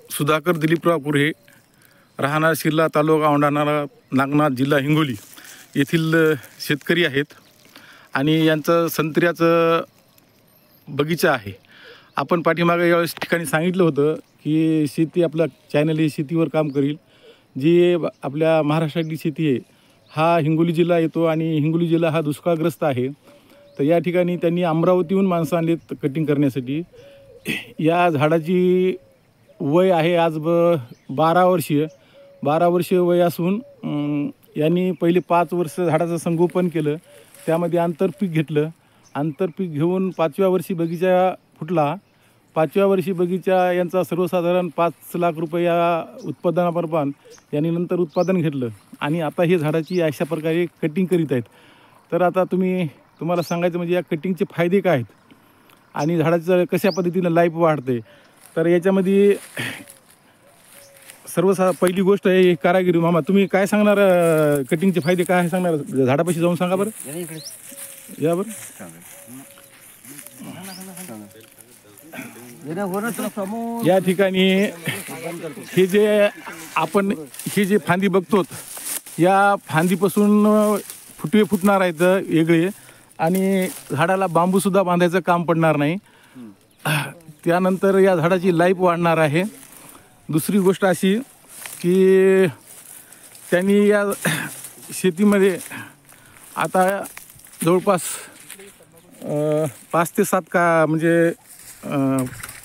सुधाकर दिलीपराव कुरे, राहणार शिरला, तालुका औंढा नागनाथ, जिल्हा हिंगोली येथील शेतकरी आहेत आणि यांचं संत्र्याचं बगीचा आहे. आपण पाठीमागे यावेळेस ठिकाणी सांगितलं होतं की शेती, आपला चॅनल हे शेतीवर काम करील. जी आपल्या महाराष्ट्रातली शेती आहे हा हिंगोली जिल्हा येतो आणि हिंगोली जिल्हा हा दुष्काळग्रस्त आहे. तर या ठिकाणी त्यांनी अमरावतीहून माणसं आणलीत कटिंग करण्यासाठी. या झाडाची वय आहे आज 12 वर्षीय. 12 वर्ष वय असून यांनी पहिले 5 वर्ष झाडाचं संगोपन केलं, त्यामध्ये आंतरपीक घेतलं. आंतरपीक घेऊन 5व्या वर्षी बगीचा फुटला. 5व्या वर्षी बगीचा यांचा सर्वसाधारण 5 लाख रुपये या उत्पादनाप्रमाण यांनी नंतर उत्पादन घेतलं आणि आता हे झाडाची अशा प्रकारे कटिंग करीत आहेत. तर आता तुम्हाला सांगायचं म्हणजे या कटिंगचे फायदे काय आहेत आणि झाडाचं कशा पद्धतीनं लाईफ वाढते. तर याच्यामध्ये पहिली गोष्ट आहे कारागिरी. मामा, तुम्ही काय सांगणार, कटिंगचे फायदे काय आहे सांगणार? झाडापाशी जाऊन सांगा बरं. या बरं. या ठिकाणी हे जे फांदी बघतो, या फांदीपासून फुटवे फुटणार आहेत वेगळे आणि झाडाला बांबूसुद्धा बांधायचं काम पडणार नाही. त्यानंतर या झाडाची लाईफ वाढणार आहे. दुसरी गोष्ट अशी की त्यांनी या शेतीमध्ये आता जवळपास 5 ते 7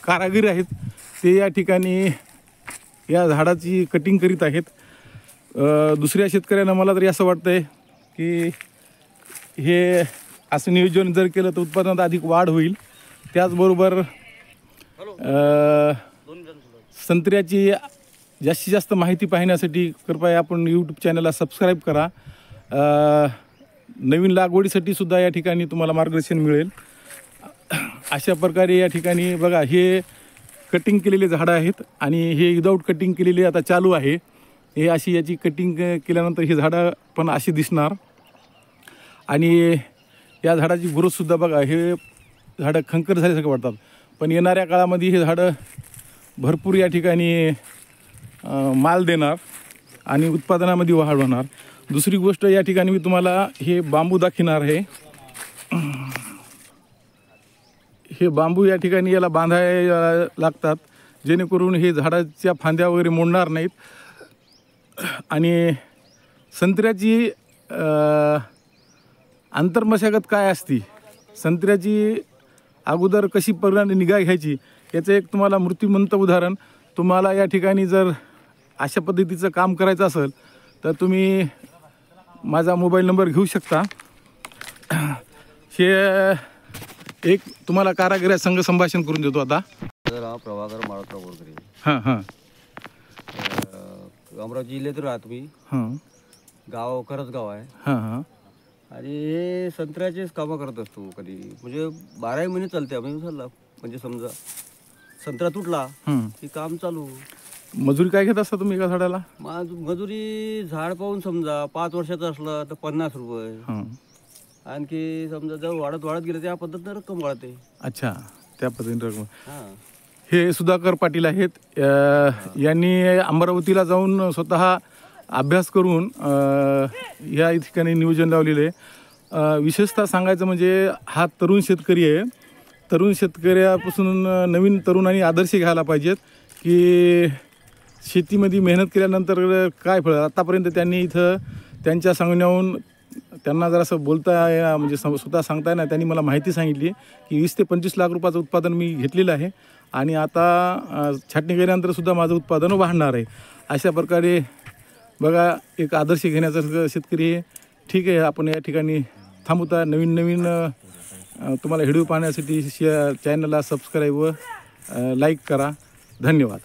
कारागीर आहेत. ते या ठिकाणी या झाडाची कटिंग करीत आहेत. दुसऱ्या शेतकऱ्यांना मला तरी असं वाटतं आहे की हे असं नियोजन जर केलं तर उत्पादनात अधिक वाढ होईल. त्याचबरोबर संत्र्याची जास्तीत जास्त माहिती पाहण्यासाठी कृपया आपण यूट्यूब चॅनलला सबस्क्राईब करा. नवीन लागवडीसाठी सुद्धा या ठिकाणी तुम्हाला मार्गदर्शन मिळेल. अशा प्रकारे या ठिकाणी बघा, हे कटिंग केलेले झाडं आहेत आणि हे विदाऊट कटिंग केलेले आता चालू आहे. हे अशी याची कटिंग केल्यानंतर ही झाडं पण अशी दिसणार आणि या झाडाची ग्रोथसुद्धा बघा, हे झाडं खंकर झाल्यासारखं वाटतात. पण येणाऱ्या काळामध्ये हे झाडं भरपूर या ठिकाणी माल देणार आणि उत्पादनामध्ये वाढ होणार. दुसरी गोष्ट या ठिकाणी मी तुम्हाला हे बांबू दाखवणार आहे. हे बांबू या ठिकाणी याला बांधायला लागतात जेणेकरून हे झाडाच्या फांद्या वगैरे मोडणार नाहीत. आणि संत्र्याची आंतरमशागत काय असती, संत्र्याची अगोदर कशी परिणामी निगा घ्यायची, याचं एक तुम्हाला मूर्तिमंत उदाहरण. तुम्हाला या ठिकाणी जर अशा पद्धतीचं काम करायचं असेल तर तुम्ही माझा मोबाईल नंबर घेऊ शकता. हे एक तुम्हाला कारागिरा संघ संभाषण करून देतो. आता प्रभाकर माळोतराव बोरकरे. हां. अमरावती जिल्ह्यातून राहतो मी. गाव करजगाव आहे. हां. आणि हे संत्र्याचेच कामं करत असतो. कधी म्हणजे 12 महिने चालते. आम्ही म्हणजे समजा संत्रा तुटला की काम चालू. मजुरी काय घेत असता तुम्ही एका झाडाला? मजुरी झाड पाहून समजा 5 वर्षाचं असलं तर 50 रुपये. आणखी समजा जर वाढत गेलं त्या पद्धतीनं रक्कम वाढते. अच्छा, त्या पद्धतीने रक्कम. हे सुधाकर पाटील आहेत. यांनी अमरावतीला जाऊन स्वतः अभ्यास करून या ठिकाणी नियोजन लावलेलं आहे. विशेषतः सांगायचं म्हणजे हा तरुण शेतकरी आहे. तरुण शेतकऱ्यापासून नवीन तरुणांनी आदर्श घ्यायला पाहिजेत की शेतीमध्ये मेहनत केल्यानंतर काय फळ. आतापर्यंत त्यांनी इथं त्यांच्या सांगण्याहून त्यांना जर असं बोलता म्हणजे स्वतः सांगता येणार, त्यांनी मला माहिती सांगितली की 20 ते 25 लाख रुपयाचं उत्पादन मी घेतलेलं आहे आणि आता छाटणी केल्यानंतरसुद्धा माझं उत्पादन वाढणार आहे. अशा प्रकारे बघा, एक आदर्श घेण्याचा शेतकरी आहे. ठीक आहे, आपण या ठिकाणी थांबवता. नवीन तुम्हाला व्हिडिओ पाहण्यासाठी चॅनलला सबस्क्राईब व लाईक करा. धन्यवाद.